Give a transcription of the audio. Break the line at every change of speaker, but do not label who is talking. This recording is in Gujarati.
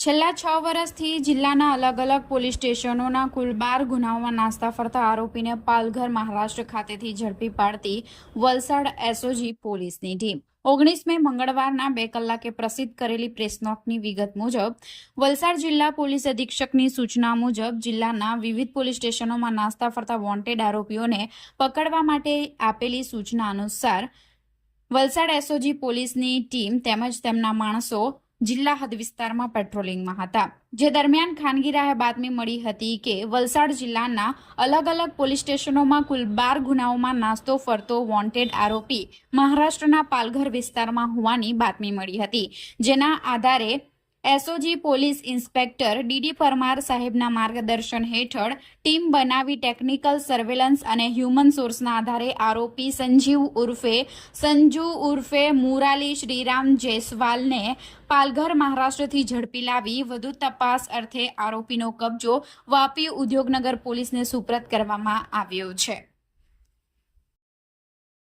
છેલ્લા 6 વર્ષથી જિલ્લાના અલગ અલગ પોલીસ સ્ટેશનોના કુલ 12 ગુનાઓમાં નાસ્તા ફરતા આરોપીને પાલઘર મહારાષ્ટ્ર ખાતેથી ઝડપી પાડતી વલસાડ એસઓજી પોલીસની ટીમ 19 મે મંગળવારના 2 કલાકે પ્રસિદ્ધ કરેલી પ્રેસ નોટની વિગત મુજબ વલસાડ જિલ્લા પોલીસ અધિક્ષકની સૂચના મુજબ જિલ્લાના વિવિધ પોલીસ સ્ટેશનોમાં નાસ્તા ફરતા વોન્ટેડ આરોપીઓને પકડવા માટે આપેલી સૂચના અનુસાર વલસાડ એસઓજી પોલીસની ટીમ તેમજ તેમના માણસો જિલ્લા હદ વિસ્તારમાં પેટ્રોલિંગમાં હતા, જે દરમિયાન ખાનગી રાહે બાતમી મળી હતી કે વલસાડ જિલ્લાના અલગ અલગ પોલીસ સ્ટેશનોમાં કુલ 12 ગુનાઓમાં નાસ્તો ફરતો વોન્ટેડ આરોપી મહારાષ્ટ્રના પાલઘર વિસ્તારમાં હોવાની બાતમી મળી હતી, જેના આધારે SOG police inspector DD Parmar સાહેબના માર્ગદર્શન હેઠળ ટીમ બનાવી ટેકનિકલ સર્વેલન્સ અને હ્યુમન સોર્સના આધારે આરોપી સંજુ ઉર્ફે મુરાલી શ્રીરામ જયસ્વાલને પાલઘર મહારાષ્ટ્રથી ઝડપી લાવી વધુ તપાસ અર્થે આરોપીનો કબજો વાપી ઉદ્યોગનગર પોલીસને સુપ્રત કરવામાં આવ્યો છે।